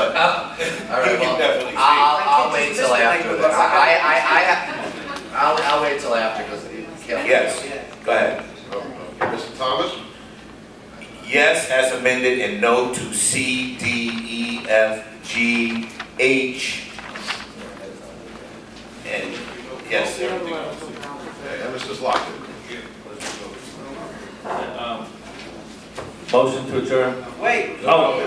but All right, he can definitely speak. I'll wait till after that. I'll wait till after because Yes, go ahead. Mr. Thomas? Yes, as amended, and no to C, D, E, F, G, H, and yes, everything else. Okay, and Mrs. Lockett? Motion to adjourn. Wait. Oh.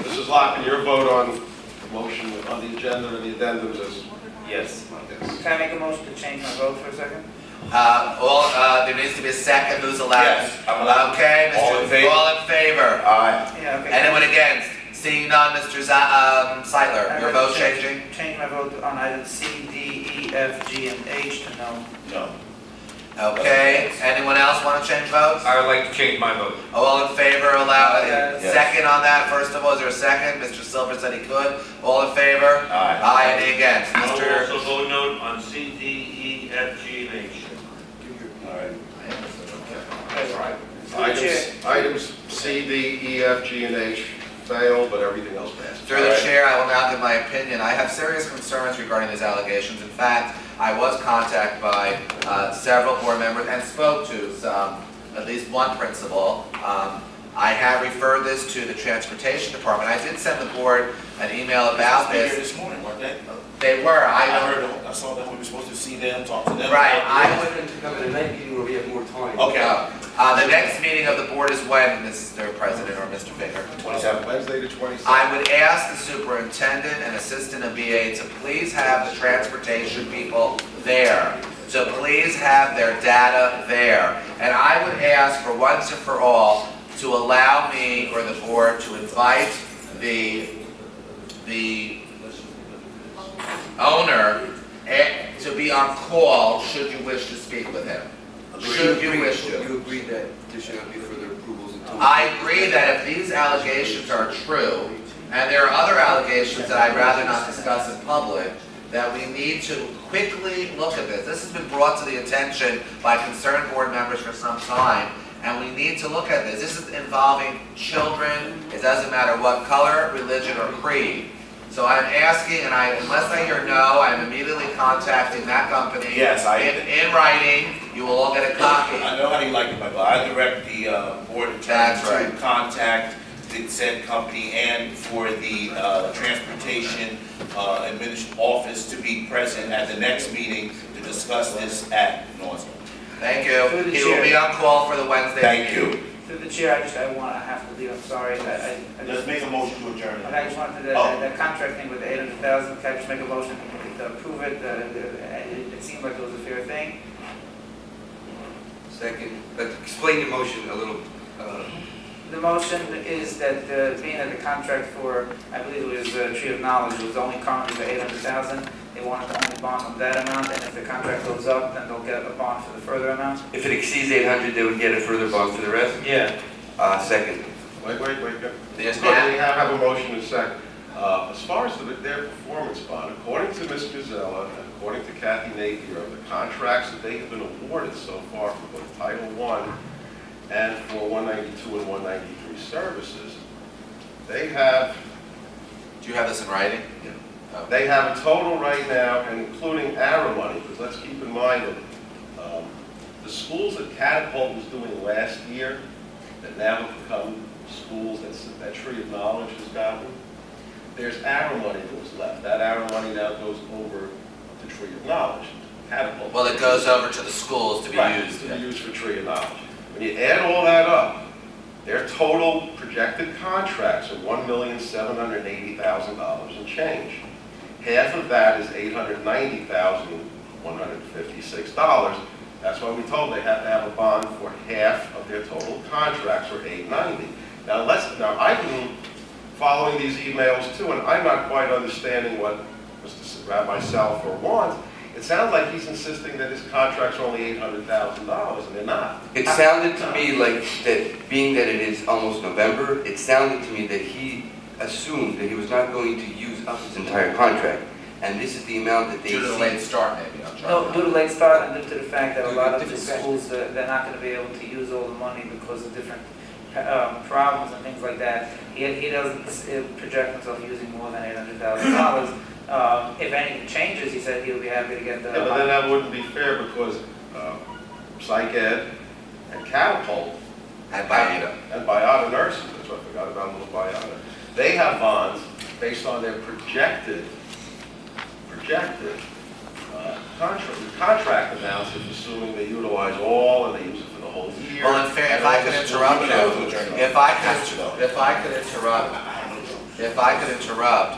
Mrs. Lockett, your vote on the motion on the agenda and the addendums is? Yes. Yes. Can I make a motion to change my vote for a second? there needs to be a second. Who's allowed? Yes, I'm allowed. Okay, Mr. All in favor? All in favor. Aye. Yeah, okay. Anyone against? Seeing none, Mr. Seidler, your vote changing? Change my vote on items C, D, E, F, G, and H to no. No. Okay, anyone else want to change votes? I would like to change my vote. All in favor, allow, Yes. second on that, first of all, is there a second? Mr. Silver said he could. All in favor? Aye. Aye, any against? I will Mr. also vote no on C, D, E, F, G, and H. All right. Items C, D, E, F, G, and H fail, but everything else passes. Through the chair, I will now give my opinion. I have serious concerns regarding these allegations. In fact, I was contacted by several board members and spoke to at least one principal. I have referred this to the Transportation Department. I did send the board an email about They were this. here this morning, weren't they? They were. I heard them. I saw them. We were supposed to see them, talk to them. Right. I would. to come in a night meeting where we have more time. Okay. The next meeting of the board is when, Mr. President or Mr. Finger? 27. Wednesday the 27th. I would ask the superintendent and assistant of BA to please have the transportation people there. So please have their data there. And I would ask for once and for all to allow me or the board to invite the owner to be on call should you wish to speak with him. Should you wish to. You agree that there should not be further approvals until... I agree that if these allegations are true, and there are other allegations that I'd rather not discuss in public, that we need to quickly look at this. This has been brought to the attention by concerned board members for some time, and we need to look at this. This is involving children. It doesn't matter what color, religion, or creed. So I'm asking, and unless I hear no, I'm immediately contacting that company. Yes, in writing. You will all get a copy. I know how you like it, Michael. I direct the board attorney That's to right. contact the said company and for the transportation office to be present at the next meeting to discuss this at nauseam. Thank you. He will be on call for the Wednesday Thank meeting. you. Through the chair, I have to leave, I'm sorry. Let's make a motion to adjourn. I just wanted that contract thing with the 800,000, can I just make a motion to approve it? It seemed like it was a fair thing. Second, but explain the motion a little. The motion is that being that the contract for, I believe it was Tree of Knowledge, was only currently for 800,000. They wanted to only bond on that amount, and if the contract goes up, then they'll get a bond for the further amount. If it exceeds 800, they would get a further bond for the rest? Yeah. Second. Wait. Yes, We have a motion in a second. As far as their performance bond, according to Ms. Gazella and according to Kathy Napier, of the contracts that they have been awarded so far for both Title I and for 192 and 193 services, they have... Do you have this in writing? Yeah. Oh. They have a total right now, including ARRA money, because let's keep in mind that the schools that Catapult was doing last year, that now have become schools that Tree of Knowledge has gotten, there's ARRA money that was left. That ARRA money now goes over to Tree of Knowledge, Catapult. Well, it goes over to the schools to be used. To be used for Tree of Knowledge. When you add all that up, their total projected contracts are $1,780,000 and change. Half of that is $890,156. That's why we told they have to have a bond for half of their total contracts, or $890,000. Now I've been following these emails too, and I'm not quite understanding what Mr. Rabbi Salfer wants. It sounds like he's insisting that his contracts are only $800,000, and they're not. It sounded to me like that, being that it is almost November, it sounded to me that he assumed that he was not going to use up his entire contract. And this is the amount that they Due to the see. late start, maybe. I'm trying No, to- due to late start and due to the fact that a lot of the Different schools, they're not going to be able to use all the money because of different problems and things like that, he doesn't project himself using more than $800,000. If anything changes, he said he'll be happy to get the. Yeah, but then that wouldn't be fair because Psych Ed and Catapult And Biota. and Biota Nursing, that's what I forgot about little Biota. They have bonds based on their projected contract amounts, if assuming they utilize all and they use it for the whole year. Well, in fair, if I could interrupt you, if I could interrupt,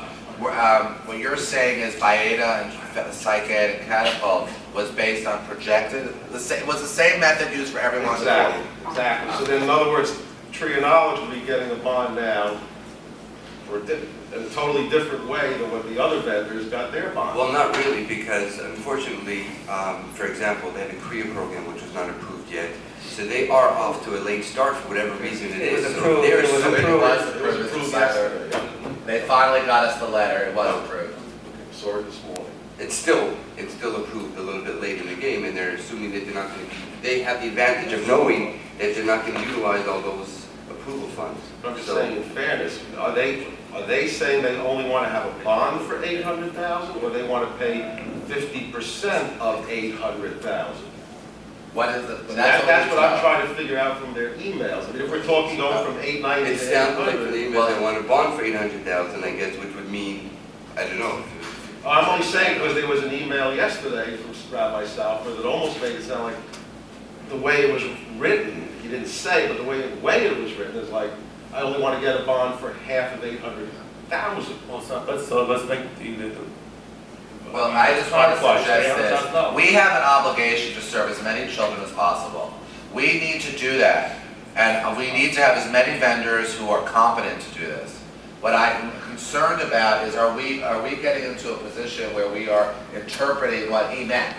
what you're saying is Biota and Psych Ed and Catapult was based on projected, was the same method used for everyone? Exactly, exactly. So then, in other words, Tree of Knowledge will be getting a bond now for a totally different way than what the other vendors got their bond. Well, not really, because unfortunately, for example, they have a Korea program which was not approved yet. So they are off to a late start for whatever reason it is. was So approved. they're It was assuming- approved. It was approved yesterday. They finally got us the letter, it was approved. Saw it this morning. It's still approved a little bit late in the game, and they're assuming that they're not going to, they have the advantage of knowing that they're not going to utilize all those approval funds. I'm just So- saying, in fairness, are they saying they only want to have a bond for 800,000, or they want to pay 50% of 800,000? What is it? That's what I'm trying to figure out from their emails. I mean, if we're talking going from 890 It to sounds like for the 800. email, they want a bond for 800,000, I guess, which would mean, I don't know. I'm only saying because there was an email yesterday from Rabbi Salfer that almost made it sound like the way it was written, he didn't say, but the way it was written is like, I only want to get a bond for half of 800,000. Well, so let's make the Well, I just want to Clarify, suggest yeah, this. no. We have an obligation to serve as many children as possible. We need to do that. And we need to have as many vendors who are competent to do this. What I'm concerned about is are we getting into a position where we are interpreting what he meant?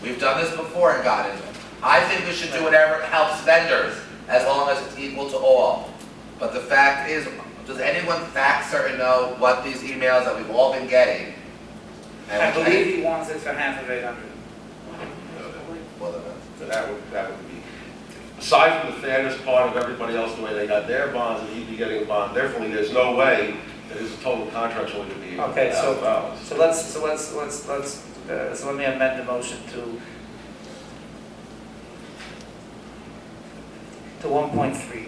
We've done this before and gotten it. I think we should do whatever helps vendors as long as it's equal to all. But the fact is, does anyone fact certain know what these emails that we've all been getting? I believe he wants it for half of 800. So that would be, aside from the fairness part of everybody else, the way they got their bonds, and he'd be getting a bond, definitely there's no way that his total contract's only going to be Okay, $800,000. so let me amend the motion to 1.3,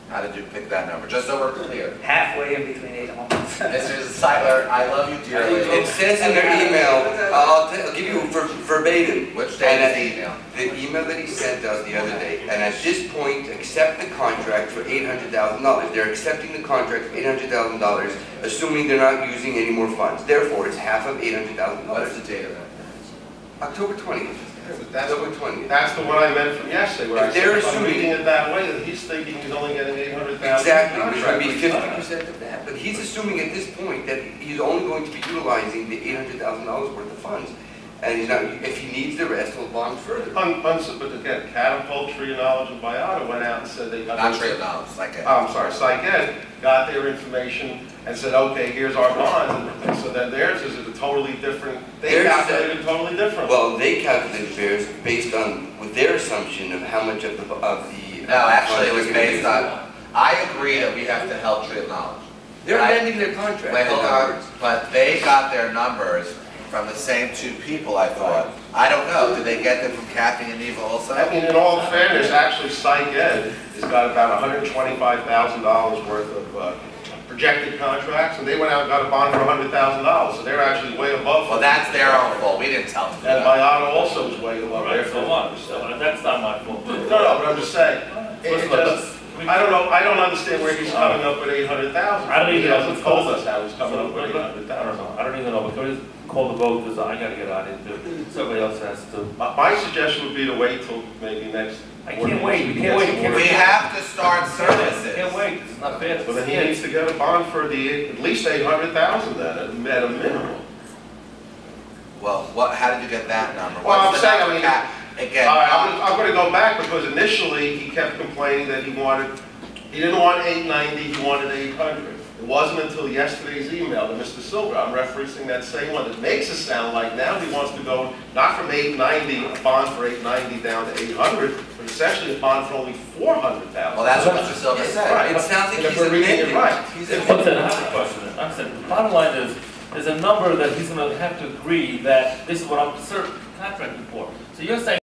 How did you pick that number? Just so we're clear. halfway in between 8 and 1.7. Mr. Seidler, I love you dearly. It says in their email, I'll give you verbatim. Which day And is the email? The email that he sent us the other day, and at this point, accept the contract for $800,000. They're accepting the contract for $800,000, assuming they're not using any more funds. Therefore, it's half of What is $800,000. the date of that? October 20th. That's October 20th. That's the one I meant from yesterday, where I If they're said, if I'm assuming- reading it that way, that he's thinking he's only getting 800,000. Exactly, which would be contract. 50% of that. But he's assuming at this point that he's only going to be utilizing the $800,000 worth of funds. And he's not, if he needs the rest, he'll bond further. But again, Catapult, Tree of Knowledge, and Biota went out and said they got. Not Tree of Knowledge, like it. I'm sorry, Psych Ed got their information and said, okay, here's our bond. And so then theirs is a totally different, they Theirs is calculated totally different. Well, they calculated theirs based on, with their assumption of how much of the. No, actually, it was based on, I agree that we have to help Tree of Knowledge. They're I- amending their contract. Wait, hold in other on, words. but they got their numbers from the same two people, I thought. I don't know, did they get them from Kathy and Eva also? I mean, in all fairness, actually, Psych Ed has got about $125,000 worth of projected contracts, and they went out and got a bond for $100,000, so they're actually way above. Well, that's their own fault, we didn't tell them. to do And that. Biota also is way above their. Right, so what? So that's not my fault. No, but I'm just saying, it just, I don't know, I don't understand where he's coming up with 800,000. I don't even He know. hasn't told us how he's coming up with I don't 800,000. know, I don't even know, but can we just call the vote, because I gotta get out of here too. Somebody else has to. My suggestion would be to wait till maybe next. I can't wait, we can't wait. We have to start services. Can't wait, it's not fair. But then he needs to get a bond for at least 800,000 then, at a minimum. Well, how did you get that number? Well, What's I'm the saying, number, I mean, Kat? Again, I'm gonna go back because initially he kept complaining that he didn't want 890, he wanted 800. It wasn't until yesterday's email to Mr. Silver, I'm referencing that same one, that makes it sound like now he wants to go not from 890, a bond for 890 down to 800, but essentially a bond for only 400,000. Well, that's what Mr. Silver said. Right. It sounds like And if he's we're reading it amending. right. He's Listen, amending. I have a question. I'm saying, the bottom line is, there's a number that he's gonna have to agree that this is what I'm contracting for. So you're saying